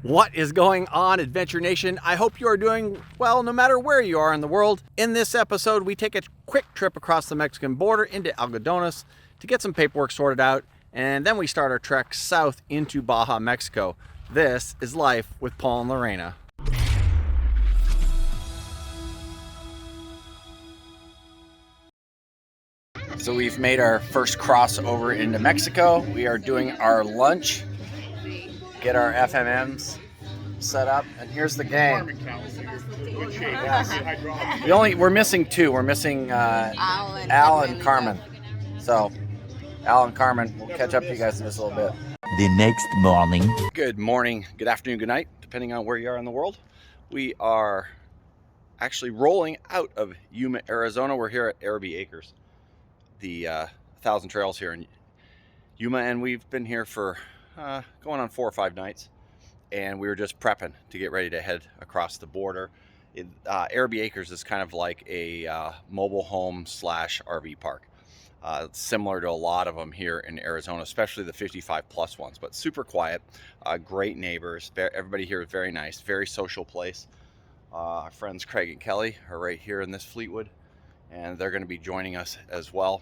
What is going on, Adventure Nation? I hope you are doing well no matter where you are in the world. In this episode, we take a quick trip across the Mexican border into Algodones to get some paperwork sorted out, and then we start our trek south into Baja Mexico. This is Life with Paul and Lorena. So we've made our first crossover into Mexico. We are doing our lunch, get our FMMs set up, and here's the gang. Yes. We're missing two. We're missing Al and Carmen. So Al and Carmen, we'll catch up to you guys in just a little bit. The next morning. Good morning, good afternoon, good night, depending on where you are in the world. We are actually rolling out of Yuma, Arizona. We're here at RVGeeks, the 1,000 trails here in Yuma, and we've been here for going on 4 or 5 nights, and we were just prepping to get ready to head across the border. RVGeeks is kind of like a mobile home / RV park. Similar to a lot of them here in Arizona, especially the 55 plus ones, but super quiet, great neighbors. Everybody here is very nice, very social place. Our friends Craig and Kelly are right here in this Fleetwood, and they're going to be joining us as well.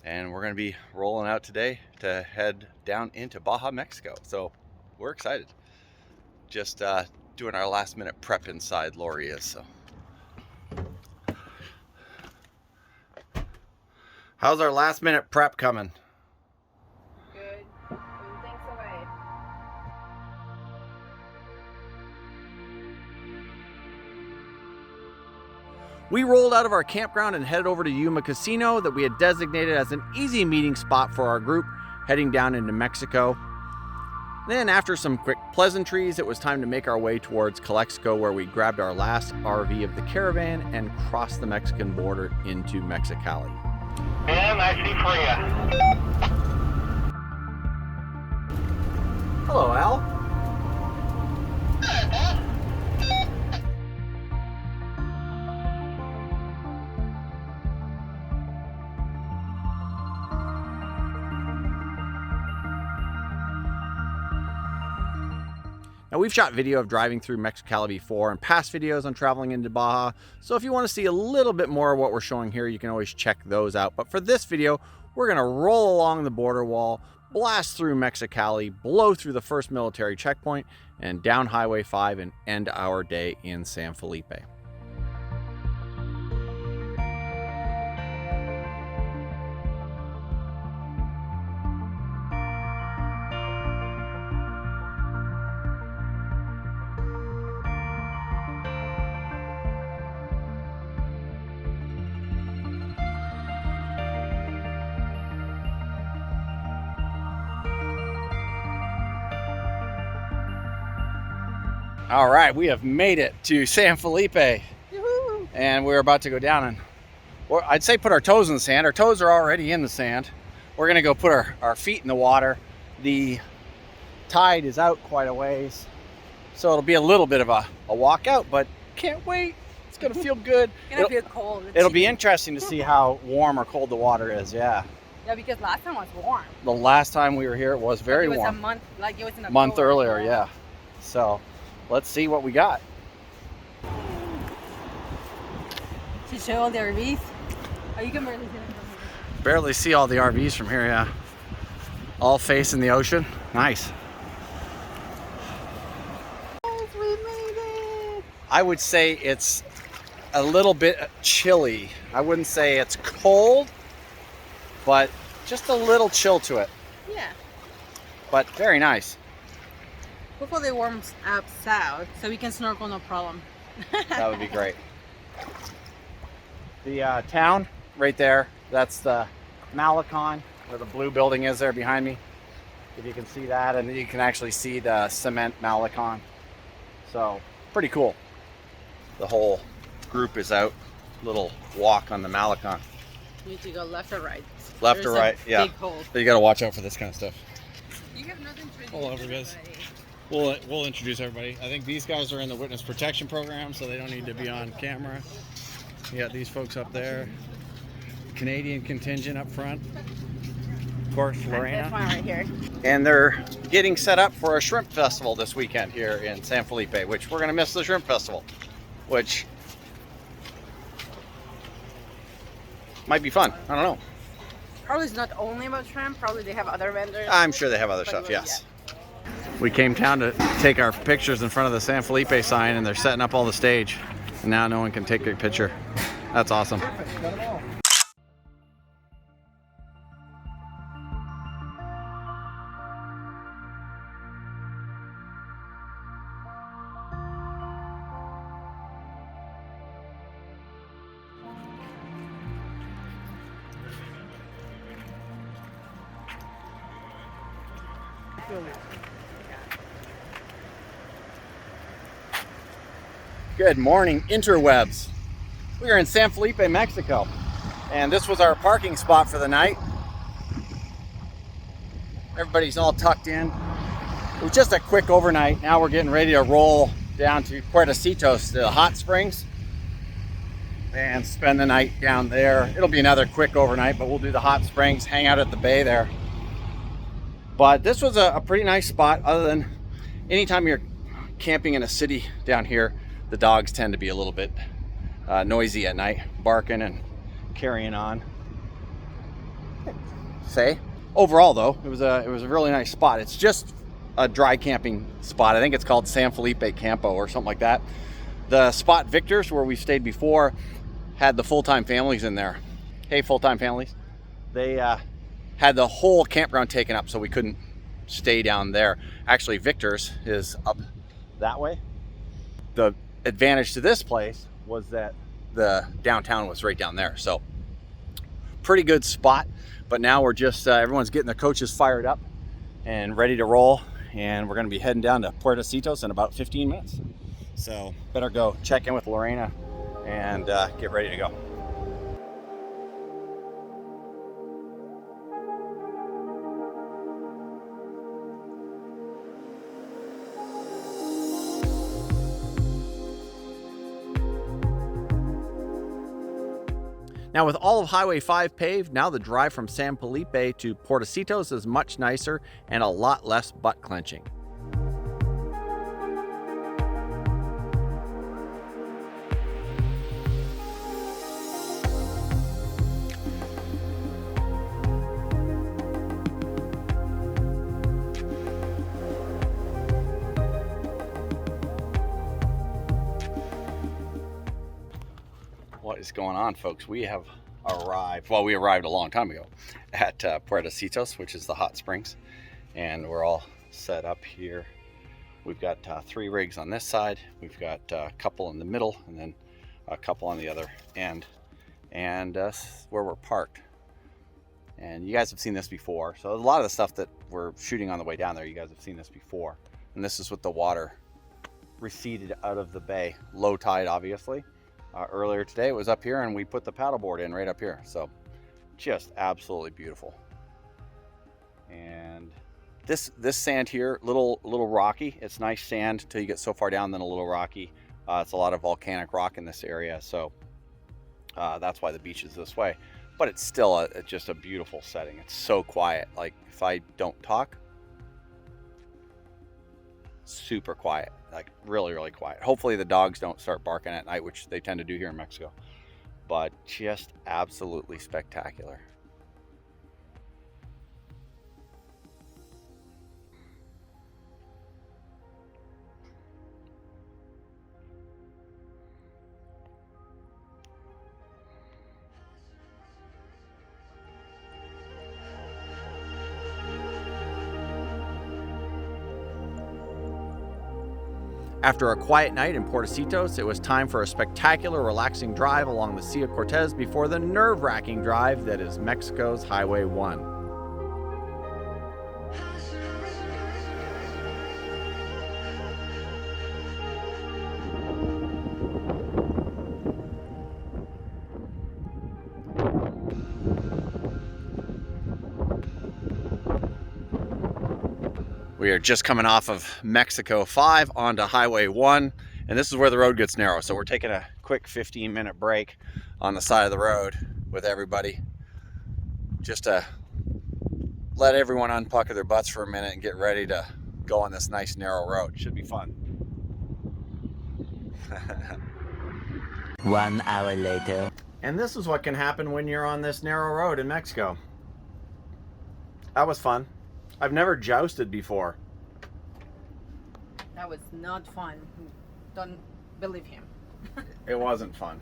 And we're going to be rolling out today to head down into Baja Mexico. So we're excited. Just doing our last minute prep inside. Lori is. So how's our last minute prep coming? Good. Everything's away. We rolled out of our campground and headed over to Yuma Casino that we had designated as an easy meeting spot for our group heading down into Mexico. Then after some quick pleasantries, it was time to make our way towards Calexico, where we grabbed our last RV of the caravan and crossed the Mexican border into Mexicali. Ben, I see for you. Hello, Al. Now, we've shot video of driving through Mexicali before and past videos on traveling into Baja, so if you want to see a little bit more of what we're showing here, you can always check those out. But for this video, we're going to roll along the border wall, blast through Mexicali, blow through the first military checkpoint, and down Highway 5 and end our day in San Felipe. All right, we have made it to San Felipe. Yoo-hoo. And we're about to go down and, well, I'd say put our toes in the sand. Our toes are already in the sand. We're gonna go put our feet in the water. The tide is out quite a ways, so it'll be a little bit of a walkout, but can't wait. It's gonna feel good. It's gonna feel cold. It'll be interesting to see how warm or cold the water is, yeah. Yeah, because last time was warm. The last time we were here, it was very warm. warm. A month, like it was in a month earlier, yeah. So let's see what we got. To show all the RVs. Oh, you can barely see them from here. Barely see all the RVs from here, yeah. All facing the ocean. Nice. Yes, we made it. I would say it's a little bit chilly. I wouldn't say it's cold, but just a little chill to it. Yeah. But very nice. Hopefully it warms up south so we can snorkel no problem. That would be great. The town right there, that's the Malecon, where the blue building is there behind me. If you can see that, and you can actually see the cement Malecon. So pretty cool. The whole group is out, little walk on the Malecon. You need to go left or right. Left There's or right, a yeah. big hole. But you gotta watch out for this kind of stuff. You have nothing to Hold over, guys. We'll introduce everybody. I think these guys are in the witness protection program, so they don't need to be on camera. You got these folks up there. Canadian contingent up front. course, This Lorena. one right here. And they're getting set up for a shrimp festival this weekend here in San Felipe, which we're going to miss the shrimp festival, which might be fun. I don't know. Probably it's not only about shrimp. Probably they have other vendors. I'm sure they have other stuff, yes. We came down to take our pictures in front of the San Felipe sign, and they're setting up all the stage. And now no one can take a picture. That's awesome. Good morning, interwebs. We are in San Felipe, Mexico, and this was our parking spot for the night. Everybody's all tucked in. It was just a quick overnight. Now we're getting ready to roll down to Puertecitos, the hot springs, and spend the night down there. It'll be another quick overnight, but we'll do the hot springs, hang out at the bay there. But this was a pretty nice spot, other than anytime you're camping in a city down here, the dogs tend to be a little bit noisy at night, barking and carrying on. Overall though, it was a really nice spot. It's just a dry camping spot. I think it's called San Felipe Campo or something like that. The spot Victor's, where we stayed before, had the full-time families in there. Hey, full-time families. They had the whole campground taken up, so we couldn't stay down there. Actually, Victor's is up that way. The advantage to this place was that the downtown was right down there, so pretty good spot. But now we're just everyone's getting their coaches fired up and ready to roll, and we're going to be heading down to Puertecitos in about 15 minutes, so better go check in with Lorena and get ready to go. Now, with all of Highway 5 paved, now the drive from San Felipe to Puertecitos is much nicer and a lot less butt clenching. What is going on, folks? We have arrived, well, we arrived a long time ago at Puertecitos, which is the hot springs, and we're all set up here. We've got 3 rigs on this side, we've got a couple in the middle, and then a couple on the other end, and where we're parked. And you guys have seen this before, so a lot of the stuff that we're shooting on the way down there, you guys have seen this before. And this is with the water receded out of the bay, low tide obviously. Earlier today it was up here, and we put the paddleboard in right up here, so just absolutely beautiful. And this sand here, little rocky. It's nice sand till you get so far down, then a little rocky. It's a lot of volcanic rock in this area, so that's why the beach is this way. But it's still just a beautiful setting. It's so quiet. Like, if I don't talk, super quiet, like really quiet. Hopefully the dogs don't start barking at night, which they tend to do here in Mexico, but just absolutely spectacular. After a quiet night in Puertecitos, it was time for a spectacular, relaxing drive along the Sea of Cortez before the nerve-wracking drive that is Mexico's Highway 1. We are just coming off of Mexico 5 onto Highway 1, and this is where the road gets narrow. So we're taking a quick 15-minute break on the side of the road with everybody, just to let everyone unpucker their butts for a minute and get ready to go on this nice narrow road. Should be fun. 1 hour later. And this is what can happen when you're on this narrow road in Mexico. That was fun. I've never jousted before. That was not fun. Don't believe him. It wasn't fun.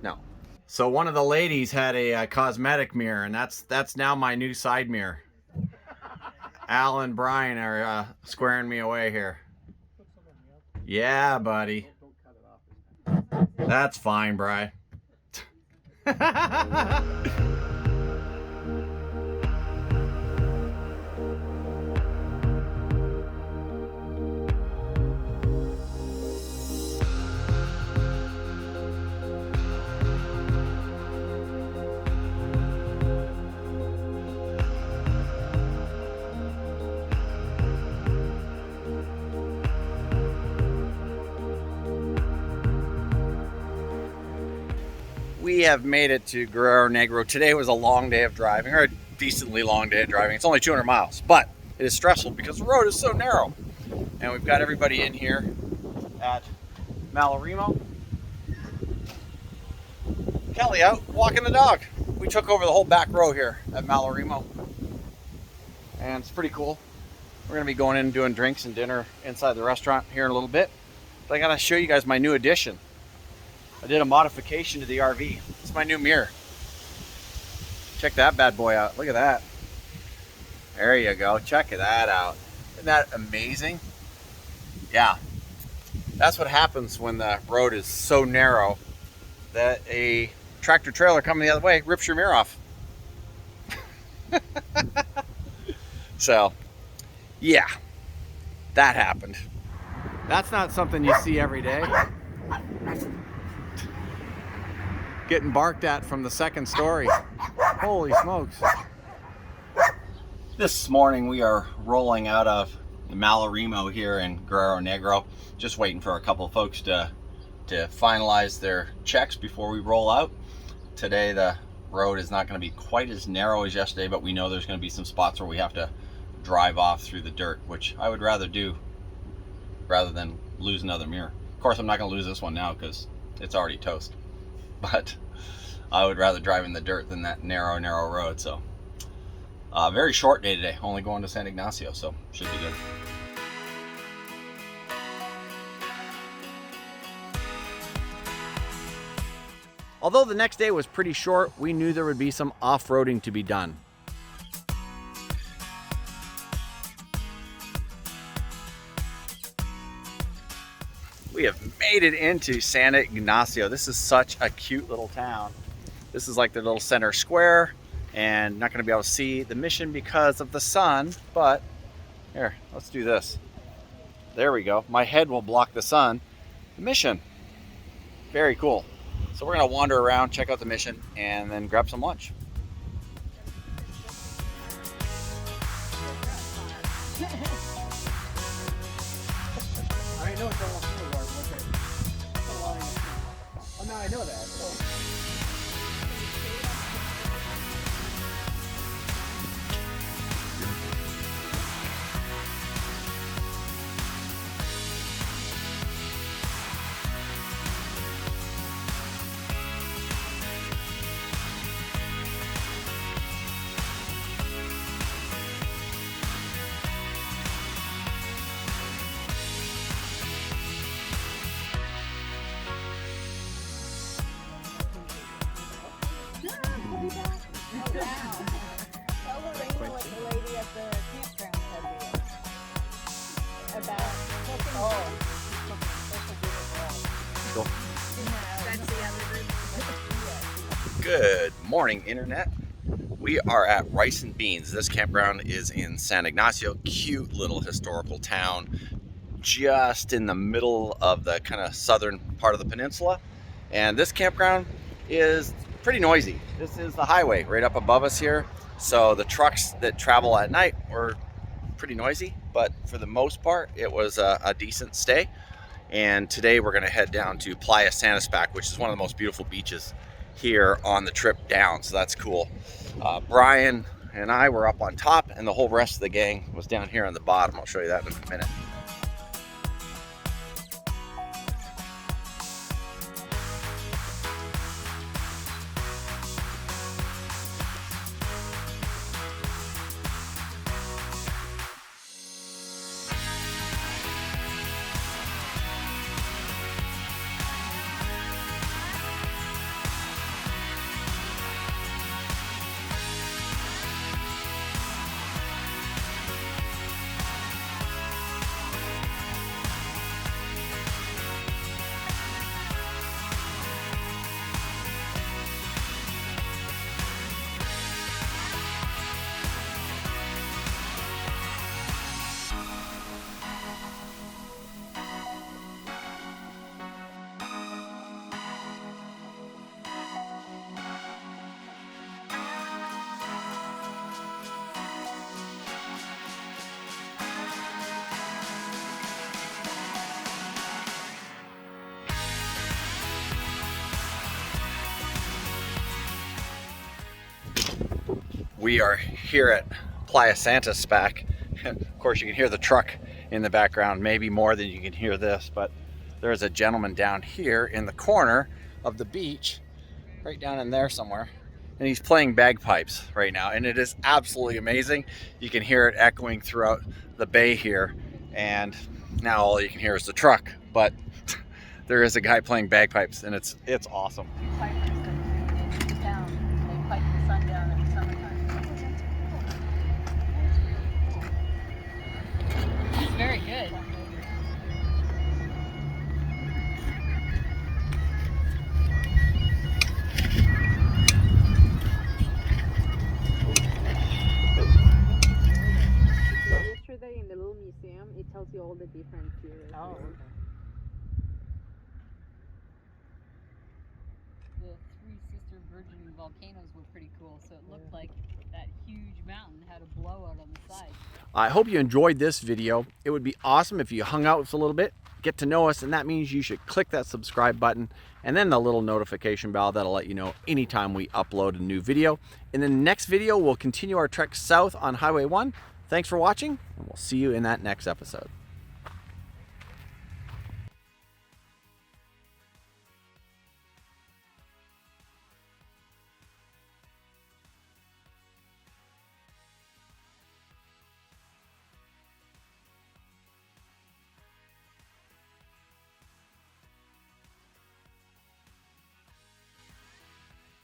No. So one of the ladies had a cosmetic mirror, and that's now my new side mirror. Al and Brian are squaring me away here. Yeah, buddy. That's fine, Brian. We have made it to Guerrero Negro. Today was a long day of driving, or a decently long day of driving. It's only 200 miles, but it is stressful because the road is so narrow. And we've got everybody in here at Malarimo. Kelly out walking the dog. We took over the whole back row here at Malarimo. And it's pretty cool. We're gonna be going in and doing drinks and dinner inside the restaurant here in a little bit. But I gotta show you guys my new addition. I did a modification to the RV. It's my new mirror. Check that bad boy out. Look at that. There you go. Check that out. Isn't that amazing? Yeah. That's what happens when the road is so narrow that a tractor trailer coming the other way rips your mirror off. So, yeah. That happened. That's not something you see every day. Getting barked at from the second story. Holy smokes. This morning we are rolling out of Malarimo here in Guerrero Negro. Just waiting for a couple of folks to finalize their checks before we roll out. Today the road is not going to be quite as narrow as yesterday, but we know there's going to be some spots where we have to drive off through the dirt, which I would rather do rather than lose another mirror. Of course, I'm not going to lose this one now because it's already toast. But I would rather drive in the dirt than that narrow road. So very short day today, only going to San Ignacio, so should be good. Although the next day was pretty short, we knew there would be some off-roading to be done. We have made it into San Ignacio. This is such a cute little town. This is like the little center square, and not going to be able to see the mission because of the sun, but here, let's do this. There we go. My head will block the sun. The mission. Very cool. So we're going to wander around, check out the mission, and then grab some lunch. I know it's almost oh, no, I know that. Oh. Good morning, Internet. We are at Rice and Beans. This campground is in San Ignacio, cute little historical town, just in the middle of the kind of southern part of the peninsula. And this campground is pretty noisy. This is the highway right up above us here. So the trucks that travel at night were pretty noisy, but for the most part, it was a decent stay. And today we're gonna head down to Playa Santispac, which is one of the most beautiful beaches here on the trip down. So that's cool. Brian and I were up on top, and the whole rest of the gang was down here on the bottom. I'll show you that in a minute. We are here at Playa Santispac. Of course, you can hear the truck in the background, maybe more than you can hear this, but there's a gentleman down here in the corner of the beach, right down in there somewhere, and he's playing bagpipes right now, and it is absolutely amazing. You can hear it echoing throughout the bay here, and now all you can hear is the truck, but there is a guy playing bagpipes, and it's awesome. Very good. Yesterday in the little museum, it tells you all the different periods. Oh, okay. The three sister virgin volcanoes were pretty cool, so it looked like that huge mountain had a blowout on the side. I hope you enjoyed this video. It would be awesome if you hung out with us a little bit, get to know us, and that means you should click that subscribe button and then the little notification bell that'll let you know anytime we upload a new video. In the next video, we'll continue our trek south on Highway 1. Thanks for watching, and we'll see you in that next episode.